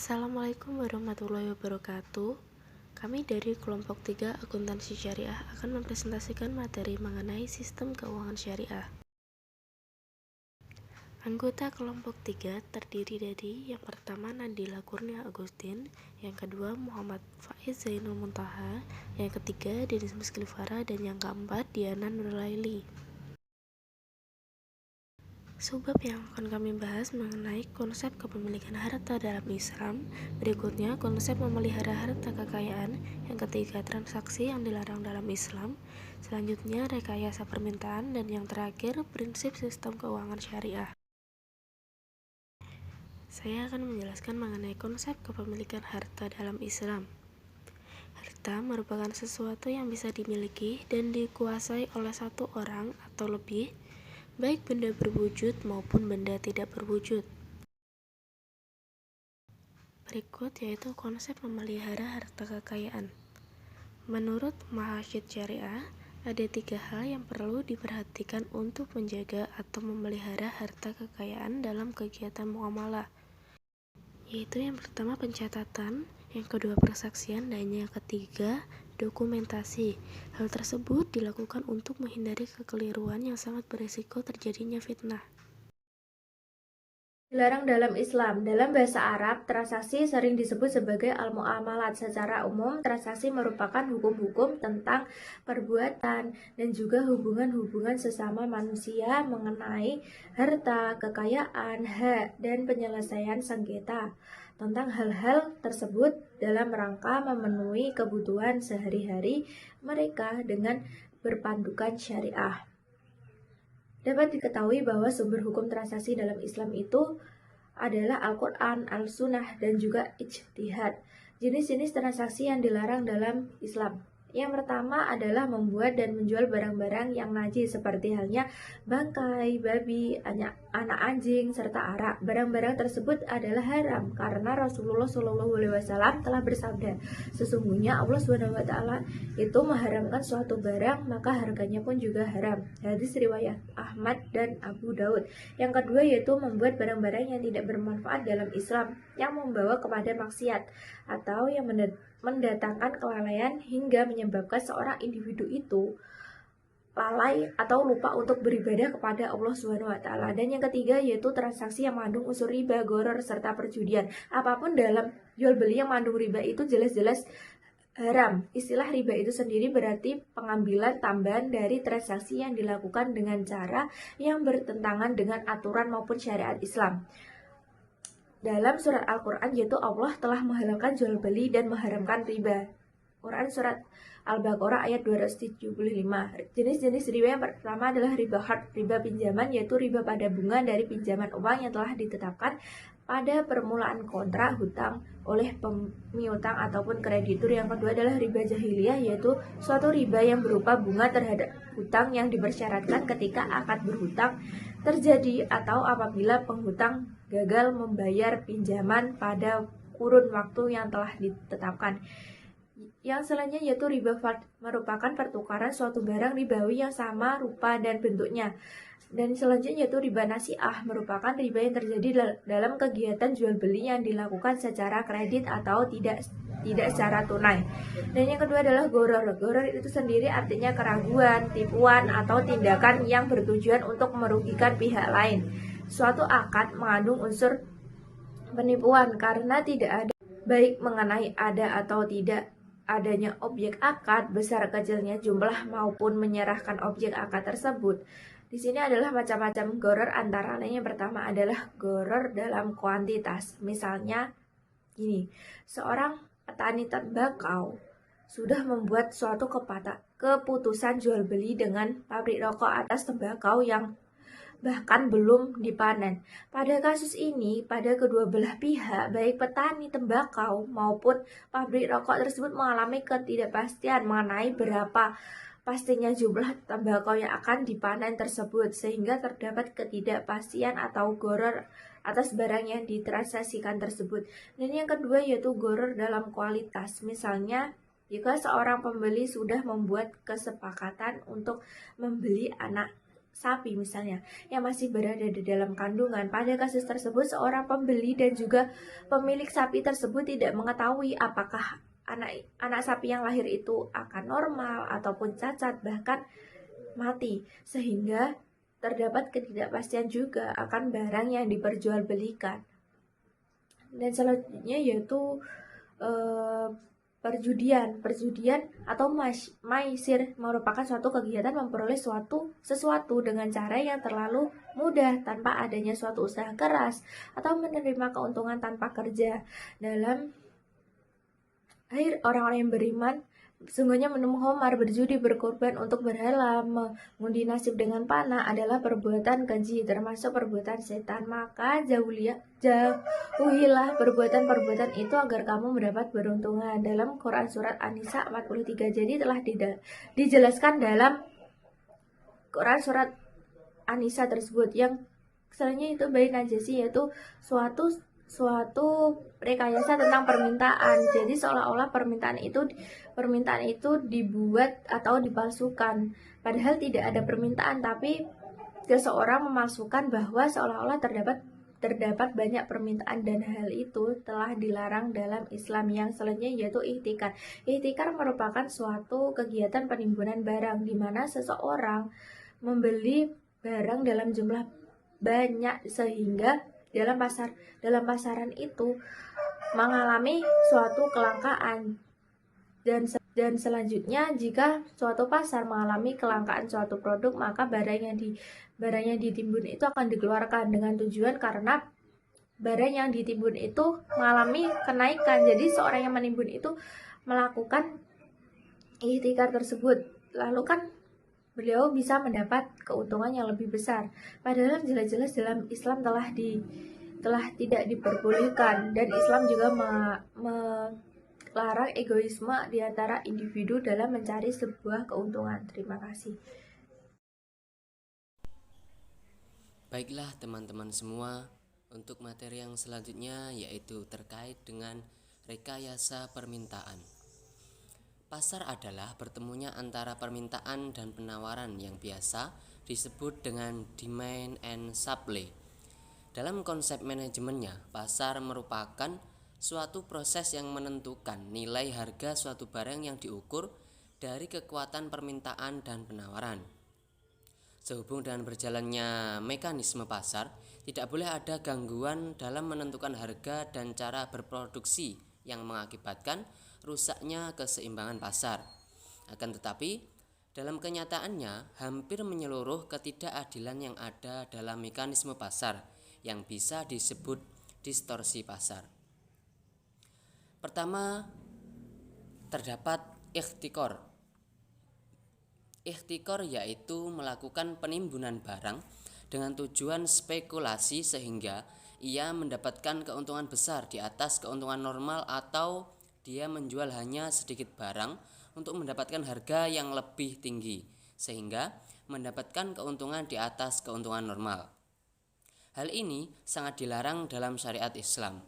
Assalamualaikum warahmatullahi wabarakatuh. Kami dari kelompok 3 akuntansi syariah akan mempresentasikan materi mengenai sistem keuangan syariah. Anggota kelompok 3 terdiri dari yang pertama Nadila Kurnia Agustin, yang kedua Muhammad Faiz Zainul Muntaha, yang ketiga Denis Musklifara, dan yang keempat Diana Nurlaili. Subbab yang akan kami bahas mengenai konsep kepemilikan harta dalam Islam, berikutnya konsep memelihara harta kekayaan, yang ketiga transaksi yang dilarang dalam Islam, selanjutnya rekayasa permintaan, dan yang terakhir prinsip sistem keuangan syariah. Saya akan menjelaskan mengenai konsep kepemilikan harta dalam Islam. Harta merupakan sesuatu yang bisa dimiliki dan dikuasai oleh satu orang atau lebih, baik benda berwujud maupun benda tidak berwujud. Berikut yaitu konsep memelihara harta kekayaan. Menurut Mahasyid Syariah, ada 3 hal yang perlu diperhatikan untuk menjaga atau memelihara harta kekayaan dalam kegiatan muamalah, yaitu yang pertama pencatatan, yang kedua persaksian, dan yang ketiga dokumentasi. Hal tersebut dilakukan untuk menghindari kekeliruan yang sangat berisiko terjadinya fitnah. Dilarang dalam Islam. Dalam bahasa Arab, transaksi sering disebut sebagai al-mu'amalat. Secara umum, transaksi merupakan hukum-hukum tentang perbuatan dan juga hubungan-hubungan sesama manusia mengenai harta, kekayaan, hak, dan penyelesaian sengketa tentang hal-hal tersebut dalam rangka memenuhi kebutuhan sehari-hari mereka dengan berpandukan syariah. Dapat diketahui bahwa sumber hukum transaksi dalam Islam itu adalah Al-Quran, Al-Sunnah, dan juga Ijtihad. Jenis-jenis transaksi yang dilarang dalam Islam. Yang pertama adalah membuat dan menjual barang-barang yang najis seperti halnya bangkai, babi, anak anjing, serta arak. Barang-barang tersebut adalah haram karena Rasulullah SAW telah bersabda, sesungguhnya Allah SWT itu mengharamkan suatu barang, maka harganya pun juga haram. Hadis riwayat Ahmad dan Abu Daud. Yang kedua yaitu membuat barang-barang yang tidak bermanfaat dalam Islam, yang membawa kepada maksiat atau yang mendatangkan kelalaian hingga menyebabkan seorang individu itu lalai atau lupa untuk beribadah kepada Allah SWT. Dan yang ketiga yaitu transaksi yang mengandung unsur riba, gharar, serta perjudian. Apapun dalam jual beli yang mengandung riba itu jelas-jelas haram. Istilah riba itu sendiri berarti pengambilan tambahan dari transaksi yang dilakukan dengan cara yang bertentangan dengan aturan maupun syariat Islam. Dalam surat Al-Quran yaitu Allah telah menghalalkan jual beli dan mengharamkan riba. Quran surat Al-Baqarah ayat 275. Jenis-jenis riba yang pertama adalah riba hard, riba pinjaman, yaitu riba pada bunga dari pinjaman uang yang telah ditetapkan pada permulaan kontrak hutang oleh pemiutang ataupun kreditur. Yang kedua adalah riba jahiliyah, yaitu suatu riba yang berupa bunga terhadap hutang yang dipersyaratkan ketika akad berhutang terjadi atau apabila penghutang gagal membayar pinjaman pada kurun waktu yang telah ditetapkan. Yang selanjutnya yaitu riba fard, merupakan pertukaran suatu barang ribawi yang sama rupa dan bentuknya. Dan selanjutnya yaitu riba nasi'ah, merupakan riba yang terjadi dalam kegiatan jual beli yang dilakukan secara kredit atau tidak secara tunai. Dan yang kedua adalah gharar. Gharar itu sendiri artinya keraguan, tipuan, atau tindakan yang bertujuan untuk merugikan pihak lain. Suatu akad mengandung unsur penipuan karena tidak ada baik mengenai ada atau tidak adanya objek akad, besar kecilnya jumlah maupun menyerahkan objek akad tersebut. Di sini adalah macam-macam gharar, antara lain yang pertama adalah gharar dalam kuantitas. Misalnya gini, seorang petani tembakau sudah membuat suatu keputusan jual beli dengan pabrik rokok atas tembakau yang bahkan belum dipanen. Pada kasus ini, pada kedua belah pihak, baik petani tembakau maupun pabrik rokok tersebut mengalami ketidakpastian mengenai berapa pastinya jumlah tembakau yang akan dipanen tersebut, sehingga terdapat ketidakpastian atau gharar atas barang yang ditransaksikan tersebut. Dan yang kedua yaitu gharar dalam kualitas. Misalnya, jika seorang pembeli sudah membuat kesepakatan untuk membeli anak sapi misalnya yang masih berada di dalam kandungan. Pada kasus tersebut, seorang pembeli dan juga pemilik sapi tersebut tidak mengetahui apakah anak sapi yang lahir itu akan normal ataupun cacat, bahkan mati, sehingga terdapat ketidakpastian juga akan barang yang diperjualbelikan. Dan selanjutnya yaitu perjudian atau maisir merupakan suatu kegiatan memperoleh sesuatu dengan cara yang terlalu mudah tanpa adanya suatu usaha keras atau menerima keuntungan tanpa kerja. Dalam akhir orang-orang yang beriman, sungguhnya minum khamar, berjudi, berkorban untuk berhala, mengundi nasib dengan panah adalah perbuatan keji, termasuk perbuatan setan. Maka jauhilah perbuatan-perbuatan itu agar kamu mendapat beruntungan. Dalam Quran Surat An-Nisa 43, jadi telah dijelaskan dalam Quran Surat An-Nisa tersebut. Yang selanjutnya itu bayi najasi, yaitu suatu rekayasa tentang permintaan. Jadi seolah-olah permintaan itu dibuat atau dipalsukan, padahal tidak ada permintaan, tapi seseorang memalsukan bahwa seolah-olah terdapat banyak permintaan, dan hal itu telah dilarang dalam Islam. Yang selanjutnya yaitu ihtikar. Ihtikar merupakan suatu kegiatan penimbunan barang di mana seseorang membeli barang dalam jumlah banyak sehingga dalam pasaran itu mengalami suatu kelangkaan. Dan selanjutnya, jika suatu pasar mengalami kelangkaan suatu produk, maka barang yang ditimbun itu akan dikeluarkan dengan tujuan karena barang yang ditimbun itu mengalami kenaikan. Jadi seorang yang menimbun itu melakukan ihtikar tersebut, lalu kan beliau bisa mendapat keuntungan yang lebih besar. Padahal jelas-jelas dalam Islam telah tidak diperbolehkan, dan Islam juga melarang egoisme di antara individu dalam mencari sebuah keuntungan. Terima kasih. Baiklah teman-teman semua, untuk materi yang selanjutnya yaitu terkait dengan rekayasa permintaan. Pasar adalah bertemunya antara permintaan dan penawaran yang biasa disebut dengan demand and supply. Dalam konsep manajemennya, pasar merupakan suatu proses yang menentukan nilai harga suatu barang yang diukur dari kekuatan permintaan dan penawaran. Sehubung dengan berjalannya mekanisme pasar, tidak boleh ada gangguan dalam menentukan harga dan cara berproduksi yang mengakibatkan rusaknya keseimbangan pasar. Akan tetapi, dalam kenyataannya hampir menyeluruh ketidakadilan yang ada dalam mekanisme pasar yang bisa disebut distorsi pasar. Pertama, terdapat ihtikor. Ihtikor yaitu melakukan penimbunan barang dengan tujuan spekulasi sehingga ia mendapatkan keuntungan besar di atas keuntungan normal, atau dia menjual hanya sedikit barang untuk mendapatkan harga yang lebih tinggi sehingga mendapatkan keuntungan di atas keuntungan normal. Hal ini sangat dilarang dalam syariat Islam.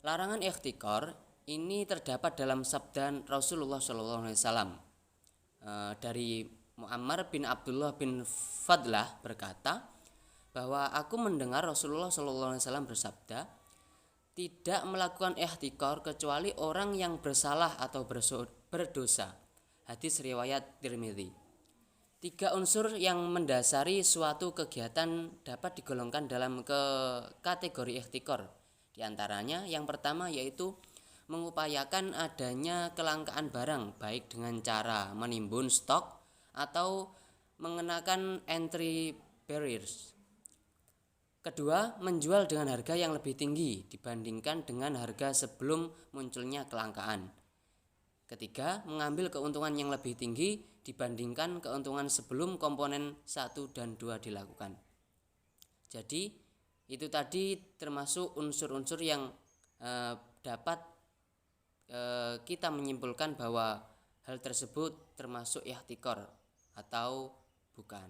Larangan ihtikor ini terdapat dalam sabda Rasulullah SAW. Dari Muammar bin Abdullah bin Fadlah berkata bahwa aku mendengar Rasulullah SAW bersabda, tidak melakukan ihtikor kecuali orang yang bersalah atau berdosa. Hadis riwayat Tirmidzi. 3 unsur yang mendasari suatu kegiatan dapat digolongkan dalam kategori ihtikor. Di antaranya yang pertama yaitu mengupayakan adanya kelangkaan barang, baik dengan cara menimbun stok atau mengenakan entry barriers. Kedua, menjual dengan harga yang lebih tinggi dibandingkan dengan harga sebelum munculnya kelangkaan. Ketiga, mengambil keuntungan yang lebih tinggi dibandingkan keuntungan sebelum komponen 1 dan 2 dilakukan. Jadi, itu tadi termasuk unsur-unsur yang dapat kita menyimpulkan bahwa hal tersebut termasuk ihtikor atau bukan.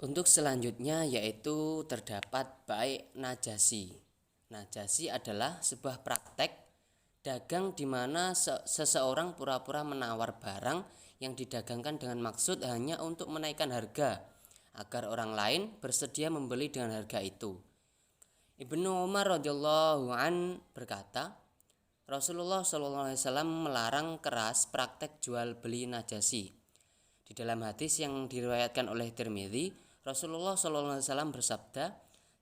Untuk selanjutnya yaitu terdapat bai' najasi. Najasi adalah sebuah praktek dagang di mana seseorang pura-pura menawar barang yang didagangkan dengan maksud hanya untuk menaikkan harga agar orang lain bersedia membeli dengan harga itu. Ibnu Umar radhiyallahu an berkata, Rasulullah SAW melarang keras praktek jual beli najasi. Di dalam hadis yang diriwayatkan oleh Tirmidzi, Rasulullah SAW bersabda,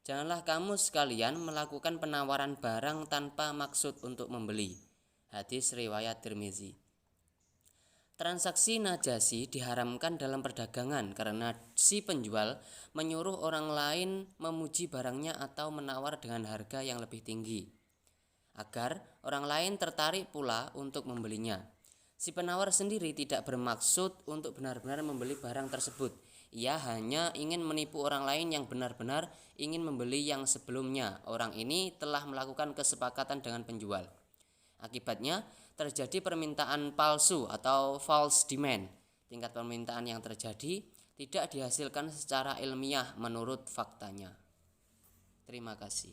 janganlah kamu sekalian melakukan penawaran barang tanpa maksud untuk membeli. Hadis riwayat Tirmidzi. Transaksi najasi diharamkan dalam perdagangan karena si penjual menyuruh orang lain memuji barangnya atau menawar dengan harga yang lebih tinggi, agar orang lain tertarik pula untuk membelinya. Si penawar sendiri tidak bermaksud untuk benar-benar membeli barang tersebut. Ia hanya ingin menipu orang lain yang benar-benar ingin membeli yang sebelumnya orang ini telah melakukan kesepakatan dengan penjual. Akibatnya, terjadi permintaan palsu atau false demand. Tingkat permintaan yang terjadi tidak dihasilkan secara ilmiah menurut faktanya. Terima kasih.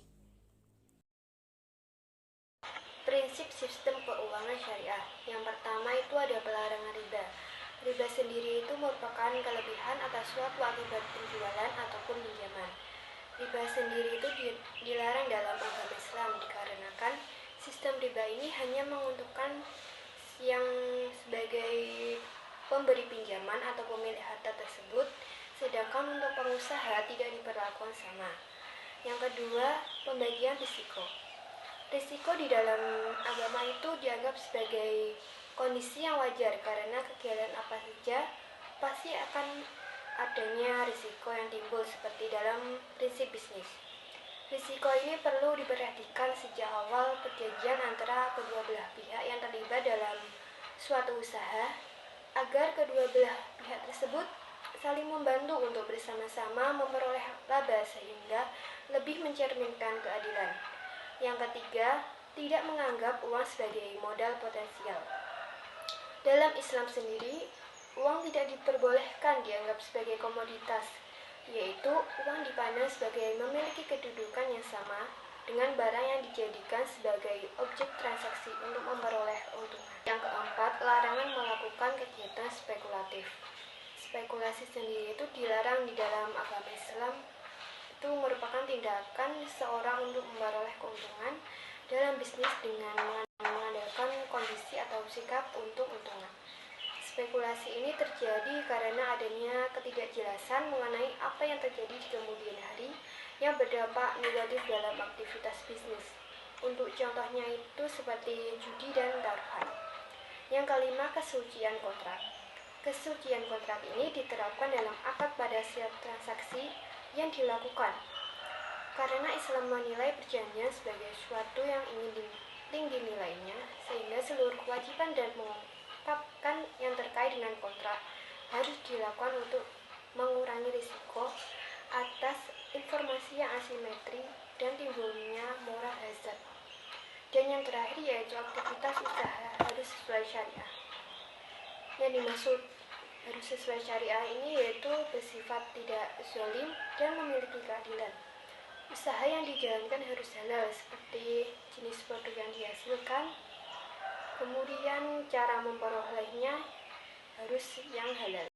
Prinsip sistem keuangan syariah. Yang pertama itu ada pelarangan riba. Riba sendiri itu merupakan kelebihan atas suatu akibat penjualan ataupun pinjaman. Riba sendiri itu dilarang dalam agama Islam dikarenakan sistem riba ini hanya menguntungkan yang sebagai pemberi pinjaman atau pemilik harta tersebut, sedangkan untuk pengusaha tidak diperlakukan sama. Yang kedua, pembagian risiko. Risiko di dalam agama itu dianggap sebagai kondisi yang wajar karena kegiatan apa saja pasti akan adanya risiko yang timbul seperti dalam prinsip bisnis. Risiko ini perlu diperhatikan sejak awal perjanjian antara kedua belah pihak yang terlibat dalam suatu usaha agar kedua belah pihak tersebut saling membantu untuk bersama-sama memperoleh laba sehingga lebih mencerminkan keadilan. Yang ketiga, tidak menganggap uang sebagai modal potensial. Dalam Islam sendiri, uang tidak diperbolehkan dianggap sebagai komoditas, yaitu uang dipandang sebagai memiliki kedudukan yang sama dengan barang yang dijadikan sebagai objek transaksi untuk memperoleh keuntungan. Yang keempat, larangan melakukan kegiatan spekulatif. Spekulasi sendiri itu dilarang di dalam agama Islam. Itu merupakan tindakan seseorang untuk memperoleh keuntungan dalam bisnis dengan mengandalkan kondisi atau sikap untuk keuntungan. Spekulasi ini terjadi karena adanya ketidakjelasan mengenai apa yang terjadi di kemudian hari yang berdampak negatif dalam aktivitas bisnis. Untuk contohnya itu seperti judi dan taruhan. Yang kelima, kesucian kontrak. Kesucian kontrak ini diterapkan dalam akad pada setiap transaksi yang dilakukan, karena Islam menilai perjanjian sebagai sesuatu yang ingin tinggi nilainya, sehingga seluruh kewajiban dan mengungkapkan yang terkait dengan kontrak harus dilakukan untuk mengurangi risiko atas informasi yang asimetri dan timbulnya moral hazard. Dan yang terakhir yaitu aktivitas usaha harus sesuai syariah. Yang dimaksud harus sesuai syariah ini yaitu bersifat tidak zalim dan memiliki keadilan. Usaha yang dijalankan harus halal seperti jenis produk yang dihasilkan, kemudian cara memperolehnya harus yang halal.